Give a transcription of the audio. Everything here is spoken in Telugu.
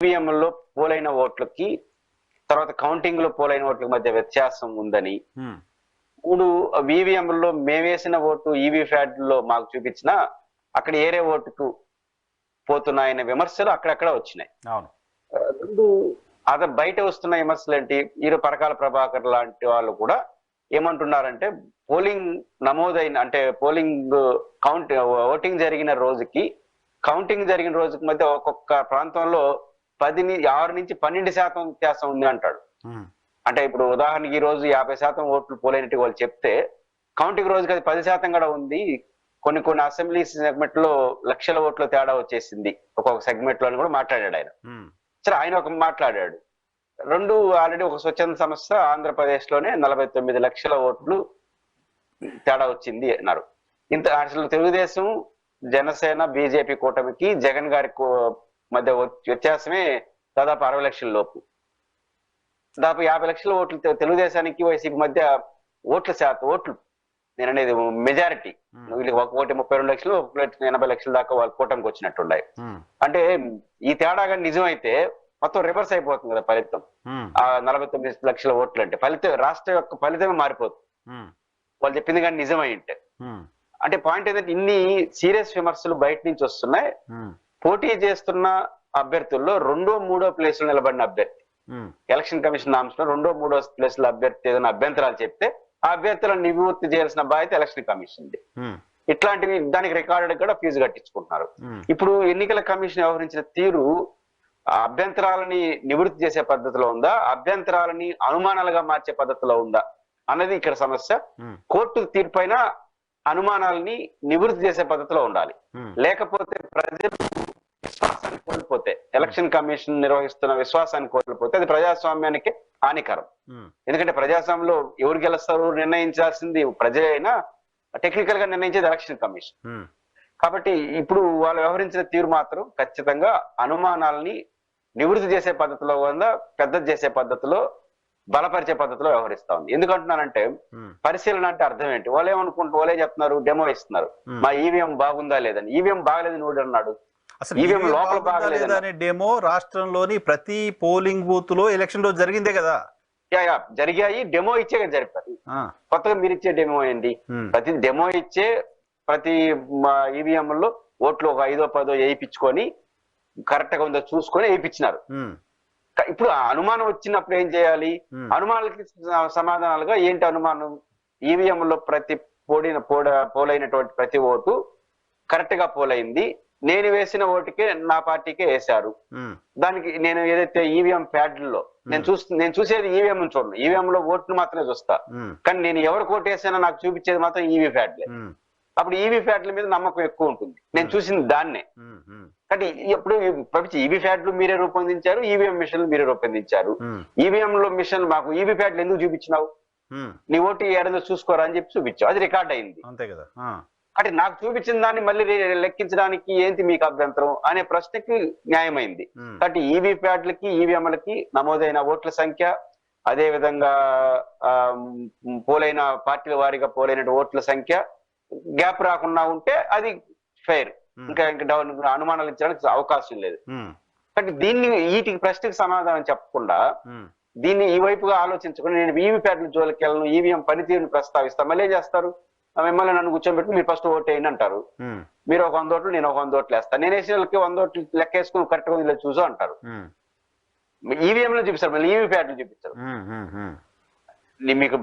ఈవీఎంలో పోలైన ఓట్లకి తర్వాత కౌంటింగ్ లో పోలైన ఓట్ల మధ్య వ్యత్యాసం ఉందని, 3 ఈవీఎంలో మేమేసిన ఓటు ఈవీ ప్యాడ్ లో మాకు చూపించినా అక్కడ ఏరే ఓటుకు పోతున్నాయనే విమర్శలు అక్కడక్కడ వచ్చినాయి. రెండు బయట వస్తున్న విమర్శలు ఏంటి? పరకాల ప్రభాకర్ లాంటి వాళ్ళు కూడా ఏమంటున్నారంటే, పోలింగ్ నమోదైన అంటే పోలింగ్ ఓటింగ్ జరిగిన రోజుకి కౌంటింగ్ జరిగిన రోజుకి మధ్య ఒక్కొక్క ప్రాంతంలో 6 నుంచి 12% వ్యత్యాసం ఉంది అంటాడు. అంటే ఇప్పుడు ఉదాహరణకి ఈ రోజు 50% ఓట్లు పోలైనట్టు వాళ్ళు చెప్తే, కౌంటింగ్ రోజుకి అది 10% కూడా ఉంది. కొన్ని అసెంబ్లీ సెగ్మెంట్ లో లక్షల ఓట్ల తేడా వచ్చేసింది ఒక్కొక్క సెగ్మెంట్ లో అని కూడా మాట్లాడాడు ఆయన. సరే, ఆయన ఒక మాట్లాడాడు. ఆల్రెడీ ఒక స్వచ్ఛంద సంస్థ ఆంధ్రప్రదేశ్ లోనే 49 లక్షల ఓట్లు తేడా వచ్చింది అన్నారు. అసలు తెలుగుదేశం, జనసేన, బీజేపీ కూటమికి జగన్ గారి మధ్య వ్యత్యాసమే దాదాపు 60 లక్షల లోపు. దాదాపు 50 లక్షల ఓట్లు తెలుగుదేశానికి వైసీపీ మధ్య ఓట్లు నేను అనేది మెజారిటీ. వీళ్ళకి 132 లక్షలు, 80 లక్షల దాకా వాళ్ళ కూటమికి వచ్చినట్టున్నాయి. అంటే ఈ తేడాగా నిజమైతే మొత్తం రివర్స్ అయిపోతుంది కదా ఫలితం. 49 లక్షల ఓట్లు అంటే రాష్ట్ర యొక్క ఫలితమే మారిపోతుంది వాళ్ళు చెప్పింది కానీ నిజమై ఉంటే. అంటే పాయింట్ ఏంటంటే, ఇన్ని సీరియస్ విమర్శలు బయట నుంచి వస్తున్నాయి. పోటీ చేస్తున్న అభ్యర్థుల్లో 2వ, 3వ ప్లేస్ లో నిలబడిన అభ్యర్థి, ఎలక్షన్ కమిషన్ నామ్స్ లో 2వ, 3వ ప్లేస్ లో అభ్యర్థి ఏదైనా అభ్యంతరాలు చెప్తే ఆ అభ్యర్థులను నివృత్తి చేయాల్సిన బాధ్యత ఎలక్షన్ కమిషన్. ఇట్లాంటివి దానికి రికార్డెడ్ కూడా ఫీజు కట్టించుకుంటున్నారు. ఇప్పుడు ఎన్నికల కమిషన్ వ్యవహరించిన తీరు అభ్యంతరాలని నివృత్తి చేసే పద్ధతిలో ఉందా, అభ్యంతరాలని అనుమానాలుగా మార్చే పద్ధతిలో ఉందా అన్నది ఇక్కడ సమస్య. కోర్టు తీర్పైన అనుమానాలని నివృత్తి చేసే పద్ధతిలో ఉండాలి. లేకపోతే ప్రజలు విశ్వాసాన్ని కోల్పోతే, ఎలక్షన్ కమిషన్ నిర్వహిస్తున్న విశ్వాసాన్ని కోల్పోతే అది ప్రజాస్వామ్యానికి హానికరం. ఎందుకంటే ప్రజాస్వామ్యంలో ఎవరు గెలుస్తారు నిర్ణయించాల్సింది ప్రజలైనా, టెక్నికల్ గా నిర్ణయించేది ఎలక్షన్ కమిషన్. కాబట్టి ఇప్పుడు వాళ్ళు వ్యవహరించిన తీరు మాత్రం ఖచ్చితంగా అనుమానాలని నివృత్తి చేసే పద్ధతిలో ఉందా, పెద్ద చేసే పద్ధతిలో, బలపరిచే పద్ధతిలో వ్యవహరిస్తా ఉంది. ఎందుకంటున్నానంటే, పరిశీలన అంటే అర్థం ఏంటి? వాళ్ళే చెప్తున్నారు, డెమో ఇస్తున్నారు, మా ఈవీఎం బాగుందా లేదని. ఈవీఎం బాగలేదని నోడు అన్నాడు. ఈవీఎం లోపల బాగలేదని డెమో రాష్ట్రంలోని ప్రతి పోలింగ్ బూత్ లో ఎలక్షన్ రోజు జరిగిందే కదా. జరిగాయి. డెమో ఇచ్చే కదా జరిపారు. కొత్తగా మీరు ఇచ్చే డెమో ఏంటి? ప్రతి డెమో ఇచ్చే ప్రతి ఈవీఎం లో ఓట్లు ఒక 5ో 10ో వేయించుకొని కరెక్ట్ గా ఉందో చూసుకొని వేయించినారు. ఇప్పుడు అనుమానం వచ్చినప్పుడు ఏం చేయాలి? అనుమానాలకి సమాధానాలుగా ఏంటి అనుమానం? ఈవీఎం లో ప్రతి పోలైనటువంటి ప్రతి ఓటు కరెక్ట్ గా పోలైంది, నేను వేసిన ఓటుకే నా పార్టీకే వేశారు. దానికి నేను ఏదైతే ఈవీఎం ప్యాడ్లలో నేను చూసేది ఈవీఎం చూడను, ఈవీఎం లో ఓట్లు మాత్రమే చూస్తా. కానీ నేను ఎవరికి ఓటు వేసానో నాకు చూపించేది మాత్రం ఈవీ ప్యాడ్లే. అప్పుడు ఈవీ ప్యాడ్ల మీద నమ్మకం ఎక్కువ ఉంటుంది, నేను చూసింది దాన్నే. కాబట్టి ఇప్పుడు ఈవీ ప్యాడ్లు మీరే రూపొందించారు, ఈవీఎం మిషన్లు మీరే రూపొందించారు. ఈవీఎం లో మిషన్ మాకు ఈవీ ప్యాడ్లు ఎందుకు చూపించినావు? నీ ఓటు ఏడదో చూసుకోరా అని చెప్పి చూపించావు, అది రికార్డ్ అయింది. అంతే కదా. అంటే నాకు చూపించిన దాన్ని మళ్ళీ లెక్కించడానికి ఏంటి మీకు అభ్యంతరం అనే ప్రశ్నకి న్యాయమైంది. కాబట్టి ఈవీ ప్యాడ్లకి ఈవీఎంలకి నమోదైన ఓట్ల సంఖ్య, అదే విధంగా పోలైన పార్టీల వారీగా పోలైన ఓట్ల సంఖ్య గ్యాప్ రాకుండా ఉంటే అది ఫెయిర్. ఇంకా అనుమానాలు ఇచ్చడానికి అవకాశం లేదు. కాబట్టి వీటికి ప్రశ్నకి సమాధానం చెప్పకుండా దీన్ని ఈ వైపుగా ఆలోచించకుండా నేను ఈవీ ప్యాడ్ల జోలికి వెళ్ళను, ఈవీఎం పనితీరుని ప్రస్తావిస్తా, మళ్ళీ ఏం చేస్తారు? మిమ్మల్ని నన్ను కూర్చోబెట్టి మీరు ఫస్ట్ ఓటు వేయండి అంటారు. మీరు ఒక 100 ఓట్లు, నేను ఒక 100 ఓట్లు వేస్తాను. నేను వేసిన వాళ్ళకి 100 ఓట్లు లెక్కేసుకుని కరెక్ట్ గా ఇలా చూసో అంటారు. ఈవీఎం లో చూపిస్తారు, మళ్ళీ ఈవీ ప్యాడ్లు చూపిస్తారు. మీకు